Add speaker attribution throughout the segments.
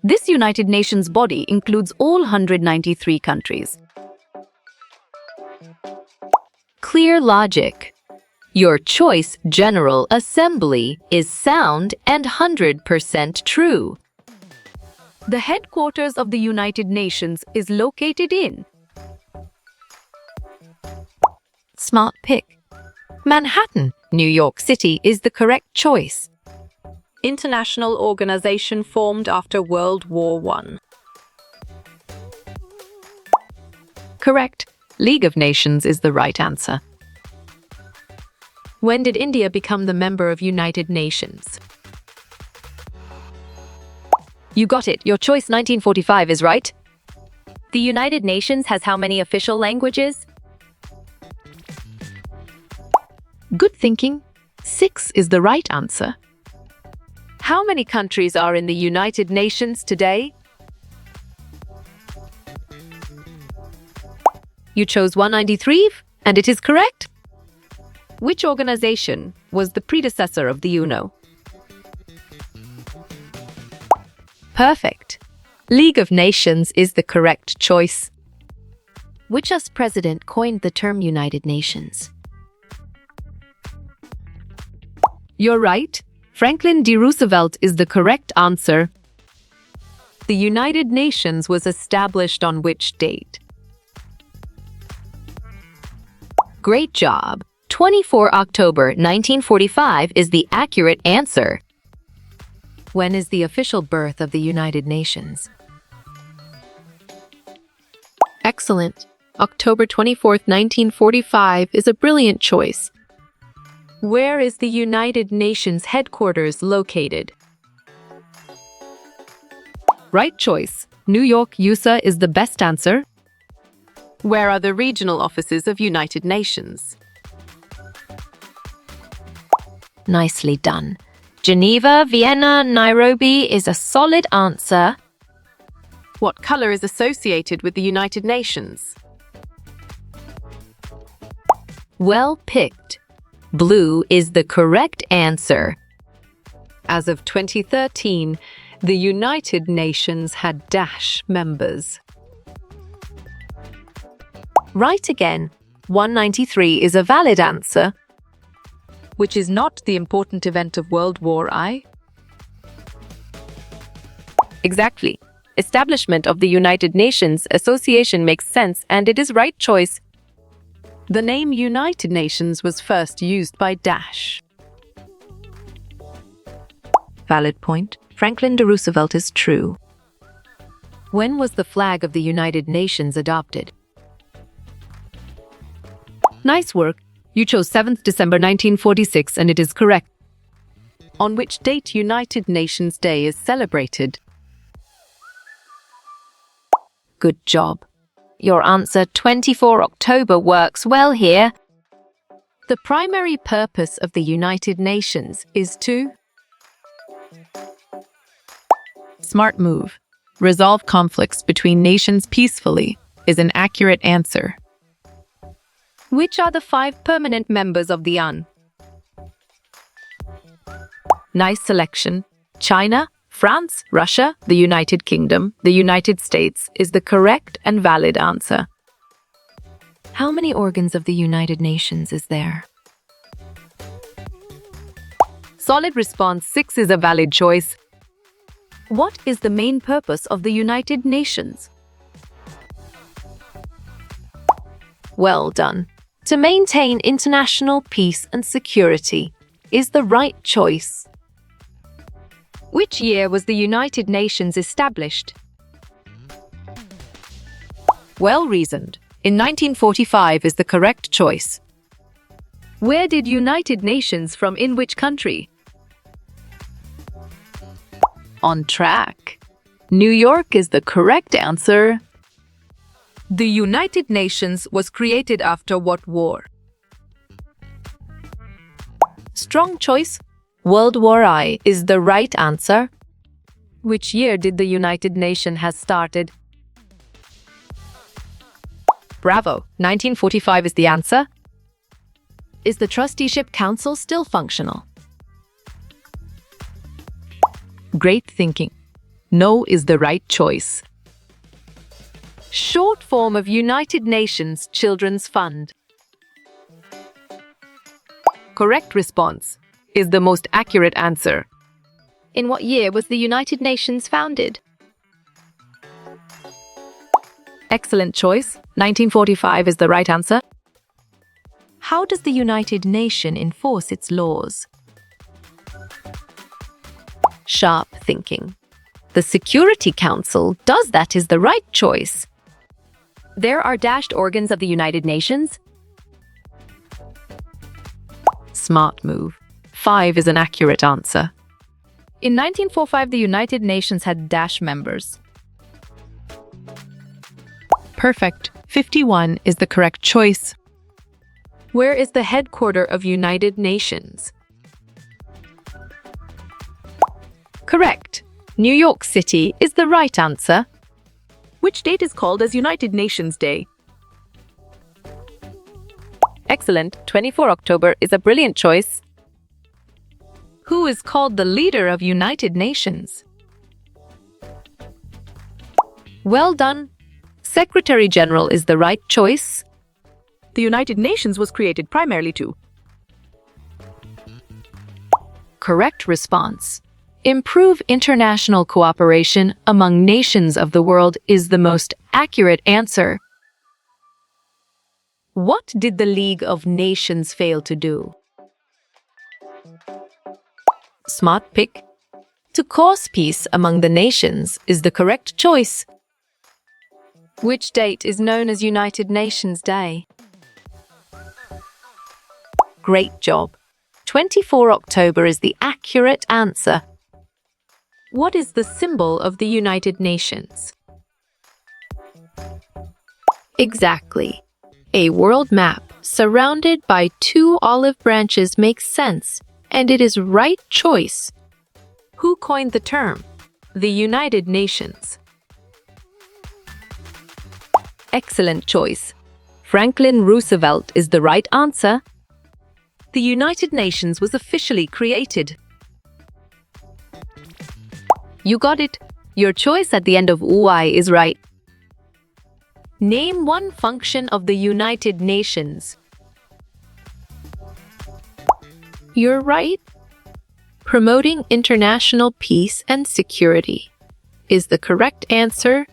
Speaker 1: This United Nations body includes all 193 countries. Clear logic. Your choice, General Assembly, is sound and 100% true. The headquarters of the United Nations is located in. Smart pick. Manhattan, New York City is the correct choice. International organization formed after World War I. Correct. League of Nations is the right answer. When did India become the member of United Nations? You got it. Your choice 1945 is right. The United Nations has how many official languages? Good thinking. 6 is the right answer. How many countries are in the United Nations today? You chose 193, and it is correct. Which organization was the predecessor of the UNO? Perfect. League of Nations is the correct choice. Which US president coined the term United Nations? You're right. Franklin D. Roosevelt is the correct answer. The United Nations was established on which date? Great job. 24 October 1945 is the accurate answer. When is the official birth of the United Nations? Excellent. October 24th, 1945 is a brilliant choice. Where is the United Nations headquarters located? Right choice. New York, USA is the best answer. Where are the regional offices of United Nations? Nicely done. Geneva, Vienna, Nairobi is a solid answer. What color is associated with the United Nations? Well picked. Blue is the correct answer. As of 2013, the United Nations had dash members. Right again. 193 is a valid answer. Which is not the important event of World War I? Exactly. Establishment of the United Nations Association makes sense, and it is right choice. The name United Nations was first used by Dash. Valid point. Franklin D. Roosevelt is true. When was the flag of the United Nations adopted? Nice work. You chose 7th December 1946, and it is correct. On which date United Nations Day is celebrated? Good job. Your answer 24 October works well here. The primary purpose of the United Nations is to smart move. Resolve conflicts between nations peacefully is an accurate answer. Which are the 5 permanent members of the UN? Nice selection. China, France, Russia, the United Kingdom, the United States is the correct and valid answer. How many organs of the United Nations is there? Solid response. 6 is a valid choice. What is the main purpose of the United Nations? Well done. To maintain international peace and security is the right choice. Which year was the United Nations established? Well reasoned. In 1945 is the correct choice. Where did United Nations from in which country? On track. New York is the correct answer. The United Nations was created after what war? Strong choice. World War I is the right answer. Which year did the United Nations has started? Bravo. 1945 is the answer. Is the Trusteeship Council still functional? Great thinking. No is the right choice. Short form of United Nations Children's Fund. Correct response is the most accurate answer.
Speaker 2: In what year was the United Nations founded?
Speaker 1: Excellent choice. 1945 is the right answer. How does the United Nations enforce its laws? Sharp thinking. The Security Council does that is the right choice.
Speaker 2: There are dashed organs of the United Nations.
Speaker 1: Smart move. 5 is an accurate answer.
Speaker 2: In 1945, the United Nations had dash members.
Speaker 1: Perfect. 51 is the correct choice. Where is the headquarters of United Nations? Correct. New York City is the right answer. Which date is called as United Nations Day? Excellent. 24 October is a brilliant choice. Who is called the leader of United Nations? Well done. Secretary General is the right choice. The United Nations was created primarily to. Correct response. Improve international cooperation among nations of the world is the most accurate answer. What did the League of Nations fail to do? Smart pick. To cause peace among the nations is the correct choice. Which date is known as United Nations Day? Great job. 24 October is the accurate answer. What is the symbol of the United Nations? Exactly. A world map surrounded by 2 olive branches makes sense, and it is right choice. Who coined the term? The United Nations. Excellent choice. Franklin Roosevelt is the right answer. The United Nations was officially created. You got it. Your choice at the end of UI is right. Name one function of the United Nations. You're right. Promoting international peace and security is the correct answer.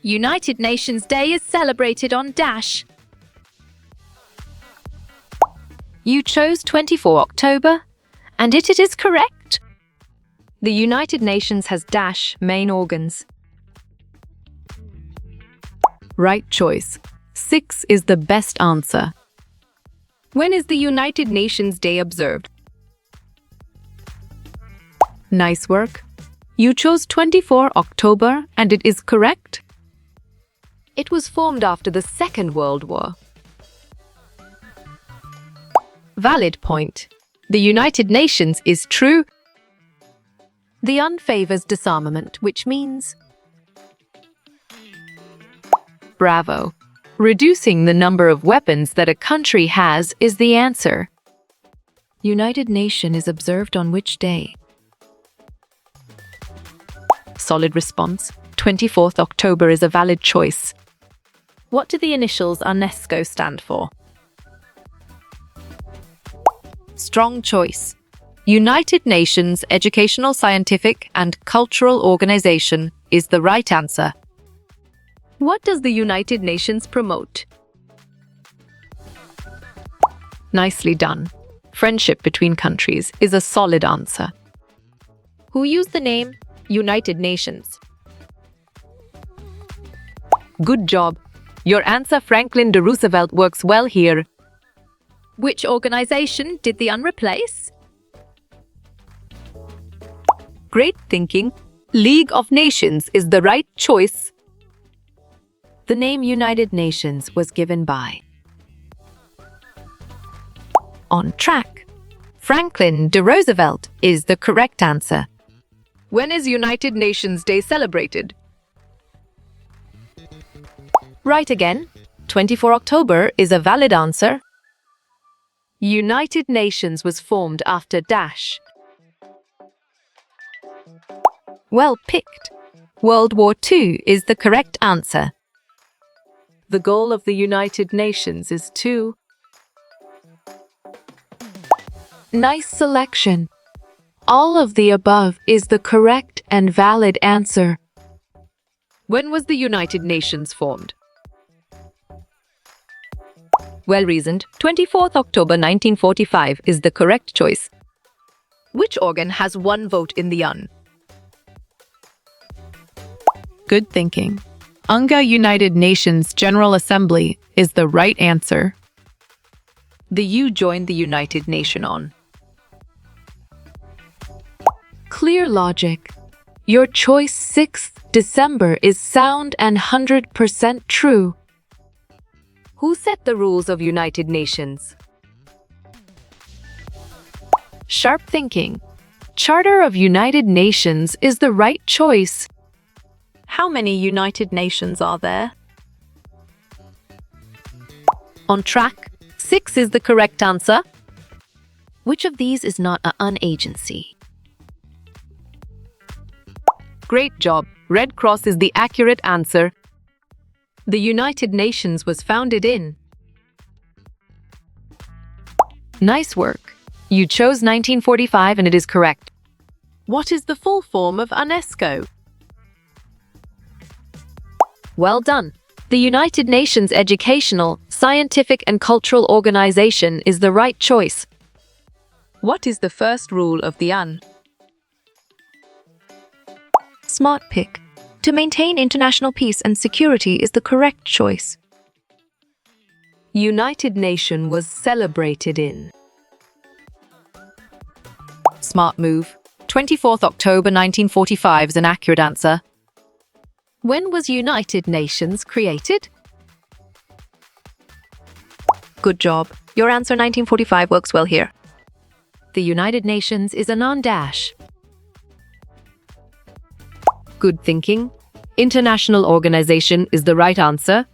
Speaker 2: United Nations Day is celebrated on dash.
Speaker 1: You chose 24 October, and it is correct. The United Nations has dash main organs. Right choice. 6 is the best answer. When is the United Nations Day observed? Nice work. You chose 24 October, and it is correct. It was formed after the Second World War. Valid point. The United Nations is true. The UN favors disarmament, which means... Bravo. Reducing the number of weapons that a country has is the answer. United Nations is observed on which day? Solid response. 24th October is a valid choice. What do the initials UNESCO stand for? Strong choice. United Nations Educational, Scientific and Cultural Organization is the right answer. What does the United Nations promote? Nicely done. Friendship between countries is a solid answer. Who used the name United Nations? Good job. Your answer, Franklin D. Roosevelt, works well here.
Speaker 2: Which organization did the UN replace?
Speaker 1: Great thinking. League of Nations is the right choice. The name United Nations was given by. On track. Franklin D. Roosevelt is the correct answer. When is United Nations Day celebrated? Right again. 24 October is a valid answer. United Nations was formed after dash.
Speaker 2: Well picked. World War II is the correct answer.
Speaker 1: The goal of the United Nations is to...
Speaker 3: Nice selection. All of the above is the correct and valid answer.
Speaker 1: When was the United Nations formed?
Speaker 2: Well reasoned. 24th October 1945 is the correct choice.
Speaker 1: Which organ has one vote in the UN?
Speaker 4: Good thinking. UNGA United Nations General Assembly is the right answer.
Speaker 1: The U joined the United Nation on.
Speaker 3: Clear logic. Your choice 6th December is sound and 100% true.
Speaker 1: Who set the rules of United Nations?
Speaker 3: Sharp thinking. Charter of United Nations is the right choice.
Speaker 1: How many United Nations are there?
Speaker 2: On track. 6 is the correct answer. Which of these is not a UN agency?
Speaker 1: Great job. Red Cross is the accurate answer. The United Nations was founded in...
Speaker 2: Nice work. You chose 1945 and it is correct.
Speaker 1: What is the full form of UNESCO?
Speaker 2: Well done. The United Nations Educational, Scientific and Cultural Organization is the right choice.
Speaker 1: What is the first rule of the UN?
Speaker 3: Smart pick. To maintain international peace and security is the correct choice.
Speaker 1: United Nation was celebrated in...
Speaker 2: Smart move. 24th October 1945 is an accurate answer.
Speaker 1: When was United Nations created?
Speaker 2: Good job. Your answer 1945 works well here. The United Nations is a non-dash. Good thinking. International Organization is the right answer.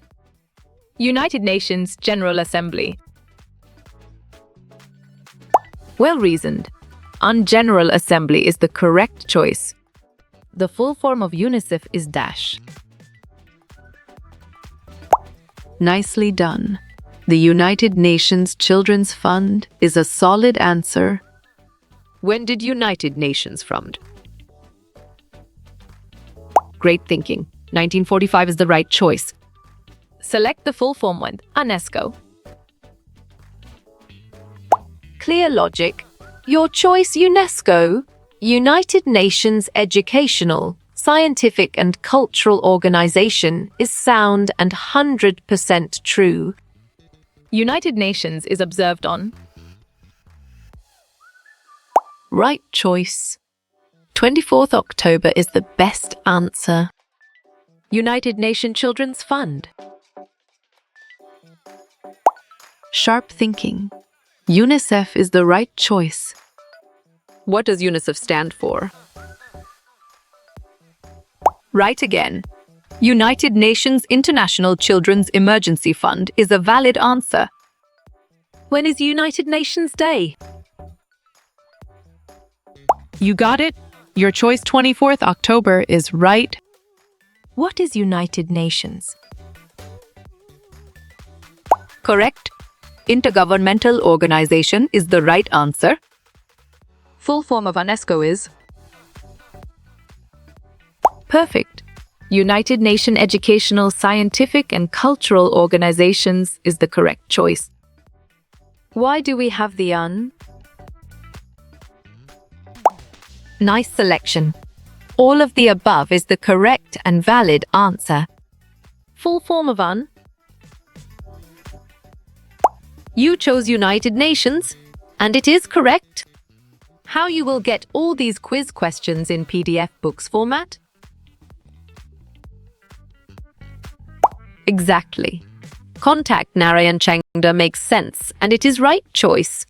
Speaker 1: United Nations General Assembly.
Speaker 2: Well reasoned. UN General Assembly is the correct choice. The full form of UNICEF is dash.
Speaker 3: Nicely done. The United Nations Children's Fund is a solid answer.
Speaker 1: When did United Nations formed?
Speaker 2: Great thinking. 1945 is the right choice.
Speaker 1: Select the full form with UNESCO.
Speaker 3: Clear logic. Your choice UNESCO, United Nations Educational, Scientific and Cultural Organization is sound and 100% true.
Speaker 1: United Nations is observed on...
Speaker 3: Right choice. 24th October is the best answer.
Speaker 1: United Nation Children's Fund.
Speaker 3: Sharp thinking. UNICEF is the right choice.
Speaker 1: What does UNICEF stand for?
Speaker 2: Right again. United Nations International Children's Emergency Fund is a valid answer.
Speaker 1: When is United Nations Day?
Speaker 4: You got it? Your choice 24th October is right.
Speaker 3: What is United Nations?
Speaker 2: Correct. Intergovernmental Organization is the right answer.
Speaker 1: Full form of UNESCO is...
Speaker 2: Perfect. United Nations Educational, Scientific and Cultural Organizations is the correct choice.
Speaker 1: Why do we have the UN?
Speaker 2: Nice selection. All of the above is the correct and valid answer.
Speaker 1: Full form of UN? You chose United Nations, and it is correct. How you will get all these quiz questions in PDF books format?
Speaker 2: Exactly. Contact Narayan Chengda makes sense, and it is right choice.